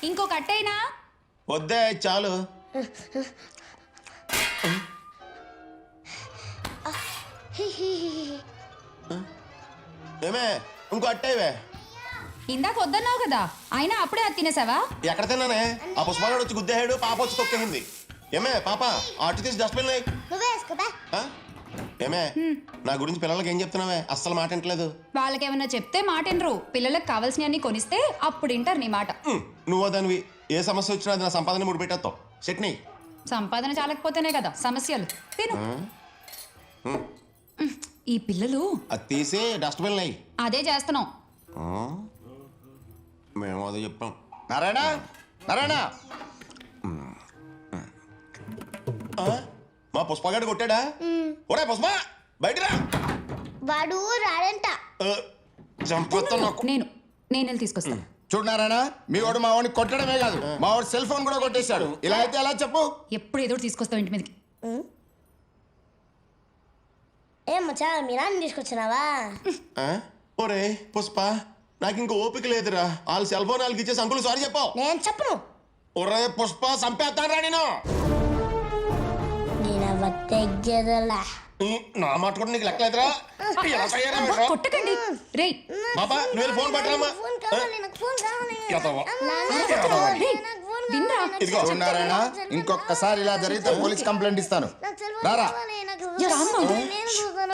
ఇంకో కట్టైనా వద్దే చాలు. ఏమే ఇంకో అట్టేవే. ఇందాక వద్దన్నావు కదా, అయినా అప్పుడే అది తినేసావా? ఎక్కడ తిన్నానే? ఆ పుష్పాడు వచ్చి గుద్దేహాడు, పాప వచ్చి తొక్కేసింది. ఏమే పాప అటు తీసి డస్ట్బిన్ ఏమే నా గురించి పిల్లలకి ఏం చెప్తున్నావే? అస్సలు మాట వింటలేదు. వాళ్ళకేమన్నా చెప్తే మాట వినరు. పిల్లలకు కావాల్సినవన్నీ కొనిస్తే అప్పుడు వింటారు నీ మాట. నువ్వు దానివి. ఏ సమస్య వచ్చినా అది నా సంపాదన ముడి పెట్టేస్తావు. చట్నీ సంపాదన చాలకపోతేనే కదా సమస్యలు. తిను. ఈ పిల్లలు అది తీసి డస్ట్బిన్ అయ్యి అదే చేస్తున్నాం. మేము అదే చెప్పాం. నారాయణ నారాయణ, మా పుష్పగాడు కొట్టాడా? ఒరే పుష్ప బయటరా. వాడు రాడంట. చంపొస్తా నాకు. నేను వెళ్ళి తీసుకొస్తాను. చూడు నారాయణ, మీ వాడు మా వాడిని కొట్టడమే కాదు, మా వాడు సెల్ ఫోన్ కూడా కొట్టేశాడు. ఇలా అయితే ఎలా చెప్పు? ఎప్పుడు ఏదో తీసుకొస్తావు ఇంటి మీదకి. ఏం మచ్చా మీ నాన్న తీసుకొచ్చినావా? ఒరే పుష్ప, నాకు ఇంకో ఓపిక లేదురా. వాళ్ళ సెల్ ఫోన్ వాళ్ళకి ఇచ్చేసి అంకుల్ సారీ చెప్పావు. నేను చెప్పను. ఒరే పుష్ప చంపేస్తాను రా నేను. తెగ్గేదలా నా మాట కూడా నీకు లెక్కలేదురా. కొట్టకండి రే. బాబా నువ్వు ఫోన్ పట్టరామా? చూడు నారాయణ, ఇంకొకసారి ఇలా జరిగితే పోలీస్ కంప్లైంట్ ఇస్తాను. రారా.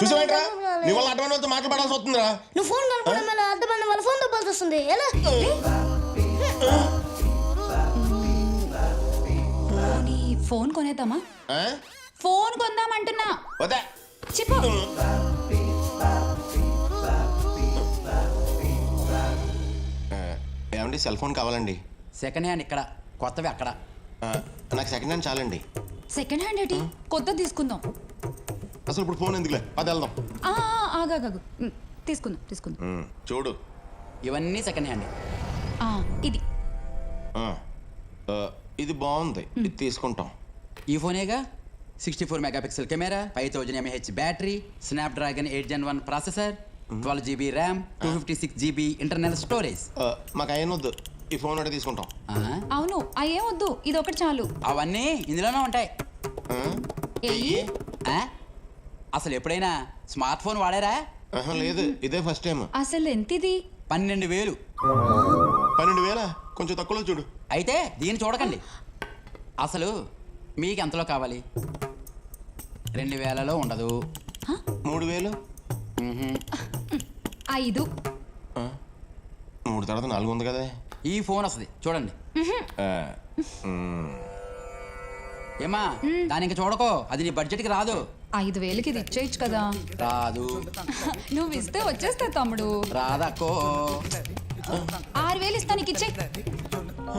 చూసావేంట్రా, నీ వల్ల అడ్వాన్స్ వాళ్ళతో మాట్లాడాల్సి వస్తుందిరా. నువ్వు ఫోన్ కనుక్కోవడం వల్ల అర్థమైన వాళ్ళ ఫోన్ దొబ్బాల్సి వస్తుంది. ఎలా ఫోన్ కొనేద్దామా? ఆ? ఫోన్ కొందామంటున్నా. వద్దా చెప్పు. ఏమండి సెల్ ఫోన్ కావాలండి. సెకండ్ హ్యాండ్ ఇక్కడ, కొత్తవి అక్కడ. నాకు సెకండ్ హ్యాండ్ చాలండి. సెకండ్ హ్యాండ్ ఏంటి? కొత్తది తీసుకుందాం. అసలు ఇప్పుడు ఫోన్ ఎందుకులే, పది వెళ్దాం. ఆగాగు. తీసుకుందాం. చూడు ఇవన్నీ సెకండ్ హ్యాండ్. ఇది ఇది బాగుంది, ఇది తీసుకుంటాం. ఈ ఫోనేగా. 64 megapixel camera, 5000 mAh battery, Snapdragon 8 Gen 1 processor, 12 GB RAM, 256 GB internal storage. మాకు అయిన వద్దు, ఈ ఫోన్ ఒకటి తీసుకుంటాం. అవును, అయ్యేం వద్దు, ఇది ఒకటి చాలు. అవన్నీ ఇందులోనే ఉంటాయి. అసలు ఎప్పుడైనా స్మార్ట్ ఫోన్ వాడారా? లేదు, ఇదే ఫస్ట్ టైం. అసలు ఎంత ఇది? 12,000. 12,000? కొంచెం తక్కువలో చూడు. అయితే దీన్ని చూడకండి. అసలు మీకు ఎంతలో కావాలి? 2,000లో ఉండదు. 3,000? 5. 3 తర్వాత 4 ఉంది కదా. ఈ ఫోన్ వస్తుంది చూడండి. ఏమా దాని ఇంకా చూడకో, అది నీ బడ్జెట్కి రాదు. 5,000కి ఇది ఇచ్చేయచ్చు కదా. రాదు. నువ్వు ఇస్తే వచ్చేస్తా తమ్ముడు. రాదక్కో. 6,000 ఇస్తా, నీకు ఇచ్చే.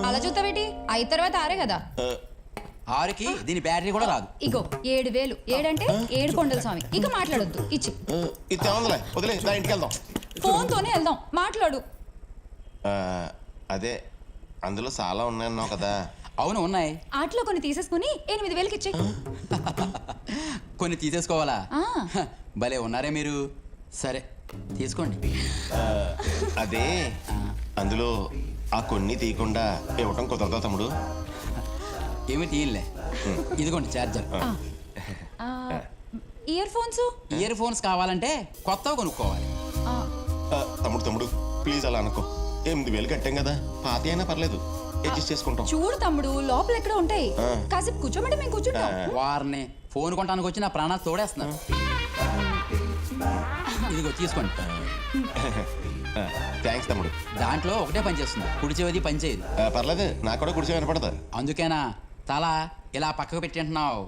అలా చూస్తావేటి? 5 తర్వాత 6 కదా. 6కి దీని బ్యాటరీ కూడా రాదు. ఇగో 7,000. 7 అంటే 7 కొండల స్వామి. ఇక మాట్లాడొద్దు, ఇచ్చి. ఇది తేవందిలే, వదిలే, నా ఇంటికి వెళ్దాం. ఫోన్తోనే వెళ్దాం, మాట్లాడు. అదే అందులో చాలా ఉన్నాయన్నావు కదా. అవును ఉన్నాయి. ఆటలో కొన్ని తీసేసుకుని 8,000కి ఇచ్చే. కొన్ని తీసేసుకోవాలా? భలే ఉన్నారే మీరు. సరే తీసుకోండి. అదే అందులో ఆ కొన్ని తీయకుండా ఇవ్వటం కుదరదా తమ్ముడు? ఏమి తీయలే. ఇదిగోండి charger. Ear phones. Ear phones కావాలంటే కొత్తవి కొనుక్కోవాలి. తమ్ముడు ప్లీజ్ అలా అనుకో. 8,000 కట్టాం కదా, పాత అయినా పర్లేదు, అడ్జస్ట్ చేసుకుంటాం. చూడు తమ్ముడు, లోపల ఎక్కడ ఉంటాయి. కాసేపు కూర్చోమంటే మేము కూర్చుంటాం. వారిని ఫోన్ కొనడానికి వచ్చి నా ప్రాణాలు తోడేస్తున్నారు. ఇదిగో తీసుకోండి. థ్యాంక్స్ తమ్ముడు. దాంట్లో ఒకటే పని చేస్తుంది, కుడిచేది పని చేయదు. పర్లేదు, నాకు కూడా కుడిచే వినపడదు. అందుకేనా తల ఇలా పక్కకు పెట్టింటున్నావు?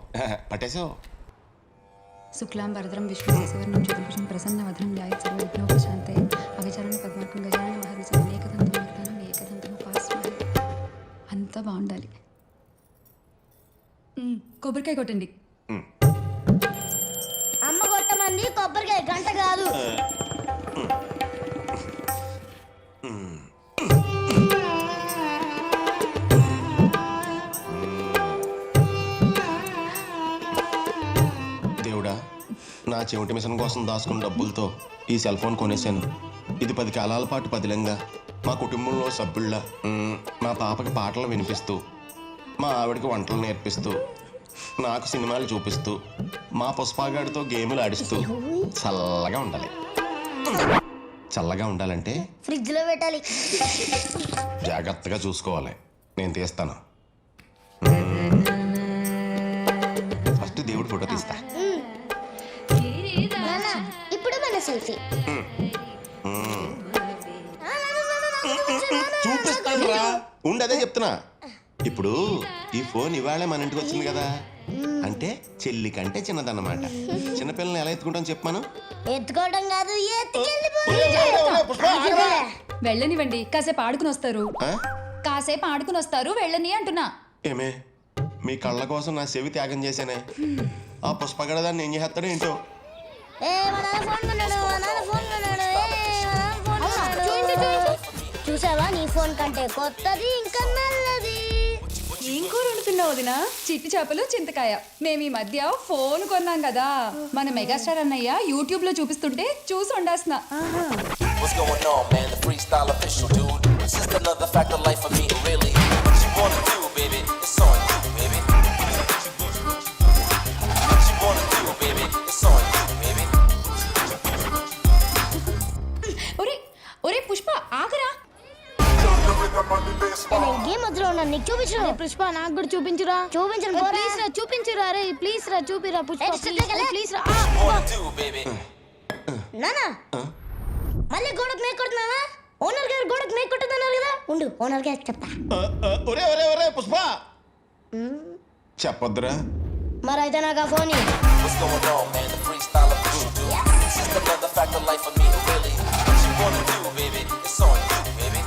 పట్టేసావు. శుక్లాం వరదరం విష్ణువర్ణం చతుర్భుజం ప్రసన్నవదనం ధ్యాయేత్ సర్వవిఘ్నోపశాంతయే అగజానన పద్మార్కం గజానన మహర్నిశం ఏకదంతం ఏకదంతం ఉపాస్మహే. అంతా బాగుండాలి. కొబ్బరికాయ కొట్టండి. అమ్మ కొట్టమంది కొబ్బరికాయ, గంట కాదు. దేవుడా, నా చెవిటి మిషన్ కోసం దాచుకున్న డబ్బులతో ఈ సెల్ ఫోన్ కొనేసాను. ఇది 10 కాలాల పాటు పదిలంగా మా కుటుంబంలో సభ్యుళ్ళ మా పాపకి పాటలు వినిపిస్తూ మా ఆవిడకి వంటలు నేర్పిస్తూ నాకు సినిమాలు చూపిస్తూ మా పుష్పగాడితో గేములు ఆడిస్తూ చల్లగా ఉండాలి. చల్లగా ఉండాలంటే ఫ్రిడ్జ్ లో పెట్టాలి. జాగ్రత్తగా చూసుకోవాలి. నేను తీస్తాను. ఫస్ట్ దేవుడి ఫోటో తీస్తా. నాన్న ఇప్పుడు మన సెల్ఫీ. చూపిస్తాను రా. ఉండదే చెప్తున్నా. ఇప్పుడు ఈ ఫోన్ ఇవాళ మన ఇంటికి వచ్చింది కదా, అంటే చెల్లి కంటే చిన్నదన్నమాట. చిన్నపిల్లని ఎలా ఎత్తుకుంటాం చెప్పాను. ఎత్తుకోవడం కాదు, వెళ్ళనివ్వండి, కాసేపు ఆడుకుని వస్తారు. కాసేపు ఆడుకుని వస్తారు, వెళ్ళని అంటున్నా. ఏమే మీ కళ్ళ కోసం నా చెవి త్యాగం చేశానే. ఆ పుష్పగడదాన్ని ఏం చేస్తాడో ఏంటో. చూసావా, నీ ఫోన్ కంటే కొత్తది ఇంకా నల్లది. ఏం కూర వండుతున్నావు వదినా? చిట్టి చేపలు చింతకాయ. మేము ఈ మధ్య ఫోన్ కొన్నాం కదా, మన మెగాస్టార్ అన్నయ్య యూట్యూబ్ లో చూపిస్తుంటే చూసి వండేస్తున్నా. What's going on, man? The freestyle official, dude. It's just another fact of life for me, really. What you wanna do, baby? It's on you, baby. What you wanna do, baby? It's on you, baby. ఒరే ఒరే పుష్ప, ఆగరా. Game మధ్యలో ఉన్నా, నీకు చూపించు. పుష్ప నాకు కూడా చూపించురా. చూపించను, please రా, చూపించురా. రే ప్లీజ్ రా, చూపిరా పుష్ప. ప్లీజ్ రా. What you wanna do, baby? నానా మళ్ళీ గోడకు మేక్ కొడుతున్నావా? ఓనర్ గారు గోడకు మేక్ కొట్టుతున్నారు కదా, ఉండు ఓనర్ గారు చెప్తా. ఒరే ఒరే ఒరే పుష్ప, చెప్పొద్దురా. మరి అయితే నాకు ఆ ఫోన్ ఇవ్వు. What's going on, man? The freestyle official, dude. It's just another fact of life for me, really. What you wanna do, baby? It's on you, baby.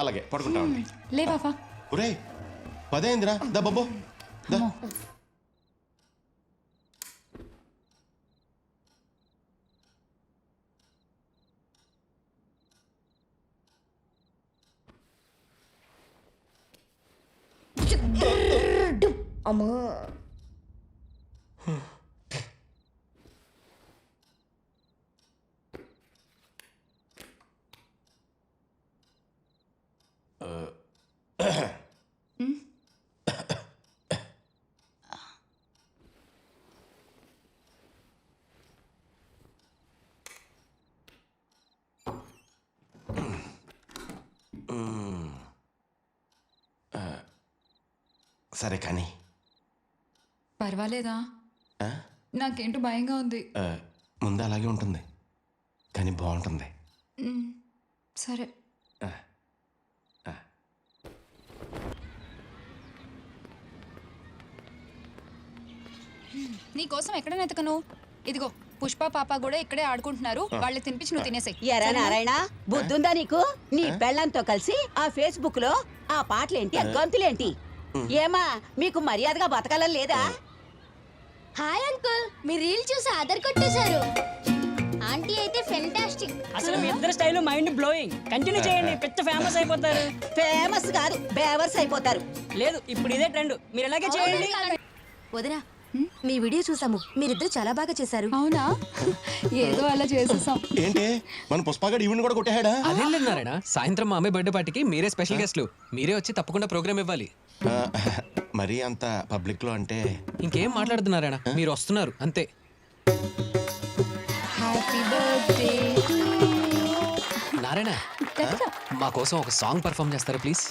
అలాగే పడుకుంటా ఉండి. లే పాపా. ఒరే 10 అయిందిరా. దా బాబు దా. అమ్మా సరే కానీ పర్వాలేదా? నాకేంటో భయంగా ఉంది. ముందు అలాగే ఉంటుంది కానీ బాగుంటుంది. సరే. నీకోసం ఎక్కడ నెతకను? ఇదిగో పుష్ప పాప కూడా ఇక్కడే ఆడుకుంటున్నారు. వాళ్ళకి తినిపించి నువ్వు తినేసాయి. ఎరా నారాయణ, బుద్ధుందా నీకు? నీ పెళ్ళంతో కలిసి ఆ ఫేస్బుక్ లో ఆ పాటలేంటి, ఆ గొంతులేంటి? ఏమా మీకు మర్యాదగా బతకాలని లేదా? హాయ్ అంకుల్, మీ రీల్ చూసి ఆధార్ కొట్టేశారు. ఆంటీ అయితే ఫెంటాస్టిక్. అసలు మీ ఇద్దరు స్టైల్ మైండ్ బ్లోయింగ్. కంటిన్యూ చేయండి, పెద్ద ఫేమస్ అయిపోతారు. ఫేమస్ కాదు, బేవర్స్ అయిపోతారు. లేదు, ఇప్పుడు ఇదే ట్రెండ్. మీరు ఎలాగే చేయండి. వదినా, మీ వీడియో చూసాము. మీరిద్దరు చాలా బాగా చేశారు. అవునా? ఏదో అలా చేసేసాం. ఏంటి మన పుష్పగాడు ఈవెంట్ కూడా కొట్టేహాడా? అదేం లేదు నారాయణ, సాయంత్రం మా అమ్మాయి బర్త్డే పార్టీకి మీరే స్పెషల్ గెస్ట్లు. మీరే వచ్చి తప్పకుండా ప్రోగ్రామ్ ఇవ్వాలి. మరీ అంత పబ్లిక్ లో అంటే ఇంకేం మాట్లాడుతున్నారాయణ, మీరు వస్తున్నారు అంతే. Happy birthday. నారాయణ, మా కోసం ఒక సాంగ్ పర్ఫామ్ చేస్తారా ప్లీజ్?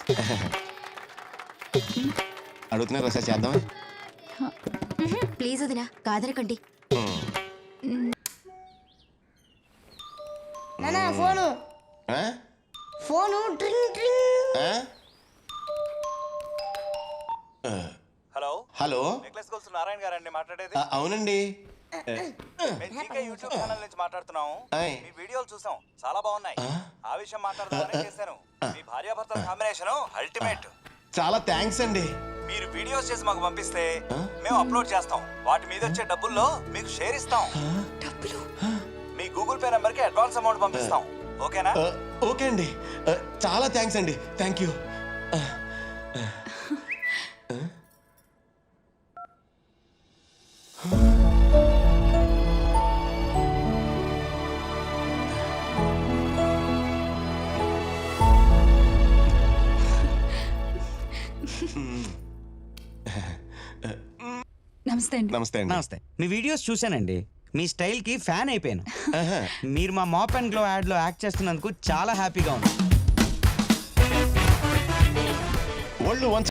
అడుగుతున్నారు సార్, చేద్దామా? ప్లీజ్ వదినా, కాదనకండి. నానా ఫోను ఫోను ట్రింగ్ ట్రింగ్. Hello hello, necklace goals Narayana గారండి మాట్లాడేది. అవునండి. మేము జీకే యూట్యూబ్ ఛానల్ నుంచి మాట్లాడుతున్నాము. ఆయ్. మీ వీడియోలు చూసాం, చాలా బాగున్నాయి. ఆ విషయం మాట్లాడదామని చేశాను. మీ భార్యాభర్తల కాంబినేషన్ అల్టిమేట్. చాలా థ్యాంక్స్ అండి. మీరు వీడియోస్ చేసి మాకు పంపిస్తే మేము అప్లోడ్ చేస్తాం. వాటి మీద వచ్చే డబ్బుల్లో మీకు షేర్ ఇస్తాం. మీ గూగుల్ పే నంబర్ కి అడ్వాన్స్ అమౌంట్ పంపిస్తాం. ఓకేనా? ఓకే అండి, చాలా థ్యాంక్స్ అండి. Thank you. నమస్తే అండి. నమస్తే అండి. నమస్తే. మీ వీడియోస్ చూశానండి, మీ స్టైల్ కి ఫ్యాన్ అయిపోయాను. మీరు మా మాప్ అండ్ గ్లో యాడ్ లో యాక్ట్ చేస్తున్నందుకు చాలా హ్యాపీగా ఉంది. ఒళ్ళు వంచ